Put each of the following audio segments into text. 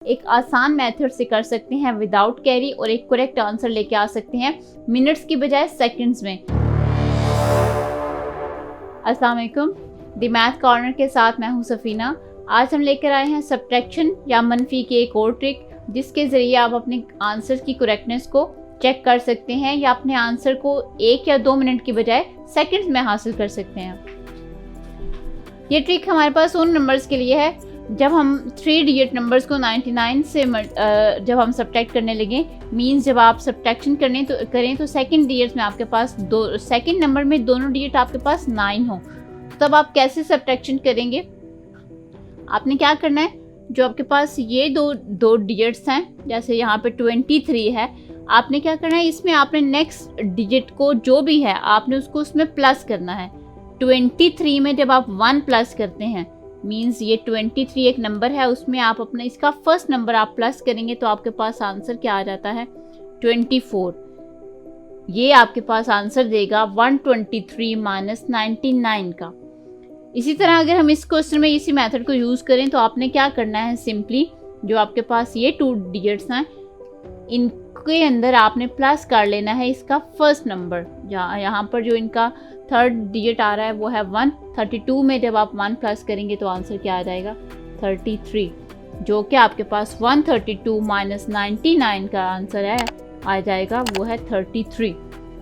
एक आसान मेथड से कर सकते हैं विदाउट कैरी और एक करेक्ट आंसर लेके आ सकते हैं मिनट्स की बजाय सेकंड्स में। अस्सलाम वालेकुम, द मैथ कॉर्नर के साथ मैं हूं सफ़ीना। आज हम लेकर आए हैं सब्ट्रैक्शन या मनफी की एक और ट्रिक, जिसके ज़रिए आप अपने आंसर की करेक्टनेस को चेक कर सकते हैं या अपने आंसर को 1 या 2 मिनट की बजाय सेकंड्स में हासिल कर सकते हैं। ये ट्रिक हमारे पास उन नंबर्स के लिए है जब हम 3 डिजिट नंबर्स को 99 से जब हम सब्ट्रैक्ट करने लगे। मींस जब आप सब्ट्रैक्शन करें तो सेकंड डिजिट में आपके पास सेकंड नंबर में दोनों डिजिट आपके पास 9 हो, तब आप कैसे सब्ट्रैक्शन करेंगे? आपने क्या करना है, जो आपके पास ये दो डिजिट्स हैं, जैसे यहाँ पे 23 है, आपने क्या करना है, इसमें आपने नेक्स्ट डिजिट को जो भी है आपने उसको उसमें प्लस करना है। 23 में जब आप 1 प्लस करते हैं, मींस ये 23 एक नंबर है, उसमें आप अपना इसका फर्स्ट नंबर आप प्लस करेंगे तो आपके पास आंसर क्या आ जाता है, 24। ये आपके पास आंसर देगा 123 माइनस 99 का। इसी तरह अगर हम इस क्वेश्चन में इसी मेथड को यूज़ करें तो आपने क्या करना है, सिंपली जो आपके पास ये 2 डिजिट्स हैं इनके अंदर आपने प्लस कर लेना है इसका फर्स्ट नंबर। यहाँ पर जो इनका थर्ड डिजिट आ रहा है वो है 1। 32 में जब आप 1 प्लस करेंगे तो आंसर क्या आ जाएगा, 33, जो कि आपके पास 132 माइनस 99 का आंसर है आ जाएगा, वो है 33।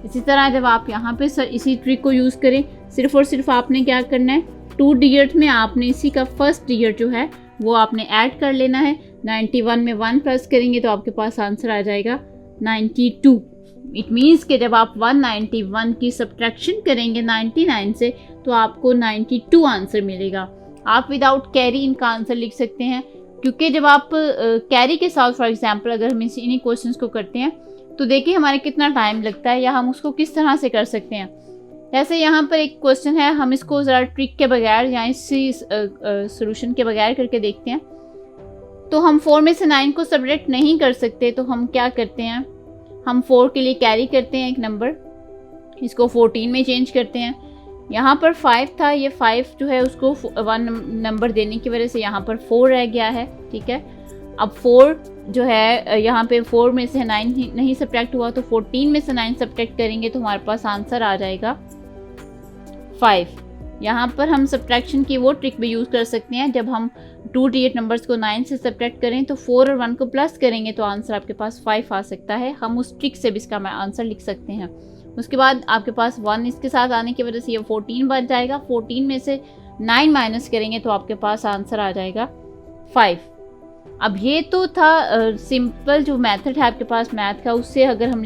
इसी तरह जब आप यहाँ पे इसी ट्रिक को यूज़ करें, सिर्फ और सिर्फ आपने क्या करना है, 2 डिजिट में आपने इसी का फर्स्ट डिजिट जो है वो आपने ऐड कर लेना है। 91 में 1 प्लस करेंगे तो आपके पास आंसर आ जाएगा 92। इट मीन्स कि जब आप 191 की सब्ट्रैक्शन करेंगे 99 से तो आपको 92 आंसर मिलेगा। आप विदाउट कैरी इनका आंसर लिख सकते हैं, क्योंकि जब आप कैरी के साथ फॉर एग्जांपल अगर हम इन्हीं क्वेश्चंस को करते हैं तो देखिए हमारे कितना टाइम लगता है या हम उसको किस तरह से कर सकते हैं। जैसे यहाँ पर एक क्वेश्चन है, हम इसको ज़रा ट्रिक के बगैर या इसी सोल्यूशन के बगैर करके देखते हैं। तो हम 4 में से 9 को सब्ट्रैक्ट नहीं कर सकते, तो हम क्या करते हैं, हम 4 के लिए कैरी करते हैं एक नंबर, इसको 14 में चेंज करते हैं। यहाँ पर 5 था, ये 5 जो है उसको 1 नंबर देने की वजह से यहाँ पर 4 रह गया है, ठीक है। अब 4 जो है यहाँ पे 4 में से 9 नहीं सब्ट्रैक्ट हुआ, तो 14 में से 9 सब्ट्रैक्ट करेंगे तो हमारे पास आंसर आ जाएगा 5। यहाँ पर हम सब्ट्रैक्शन की वो ट्रिक भी यूज़ कर सकते हैं, जब हम 2 डिजिट नंबर्स को 9 से सब्ट्रैक्ट करें तो 4 और 1 को प्लस करेंगे तो आंसर आपके पास 5 आ सकता है। हम उस ट्रिक से भी इसका आंसर लिख सकते हैं। उसके बाद आपके पास 1 इसके साथ आने की वजह से ये 14 बन जाएगा। 14 में से 9 माइनस करेंगे तो आपके पास आंसर आ जाएगा 5। अब ये तो था सिंपल जो मेथड है आपके पास मैथ का, उससे अगर हम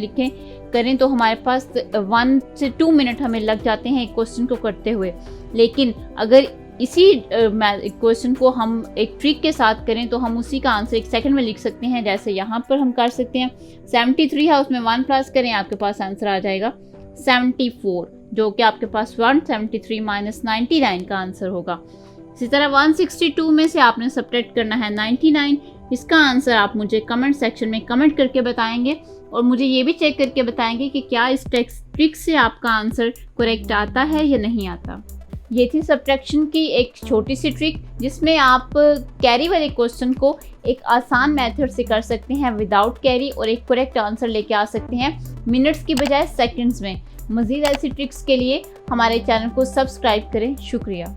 करें तो हमारे पास 1 से 2 मिनट हमें लग जाते हैं एक क्वेश्चन को करते हुए। लेकिन अगर इसी क्वेश्चन को हम एक ट्रिक के साथ करें तो हम उसी का आंसर 1 सेकंड में लिख सकते हैं। जैसे यहाँ पर हम कर सकते हैं 73 है, उसमें 1 प्लस करें, आपके पास आंसर आ जाएगा 74, जो कि आपके पास 173 माइनस 99 का आंसर होगा। इसी तरह 162 में से आपने सब्ट्रैक्ट करना है 99। इसका आंसर आप मुझे कमेंट सेक्शन में कमेंट करके बताएंगे और मुझे ये भी चेक करके बताएंगे कि क्या इस ट्रिक से आपका आंसर करेक्ट आता है या नहीं आता। ये थी सब्ट्रैक्शन की एक छोटी सी ट्रिक, जिसमें आप कैरी वाले क्वेश्चन को एक आसान मेथड से कर सकते हैं विदाउट कैरी और एक करेक्ट आंसर लेके आ सकते हैं मिनट्स की बजाय सेकंड्स में। मज़ीद ऐसी ट्रिक्स के लिए हमारे चैनल को सब्सक्राइब करें। शुक्रिया।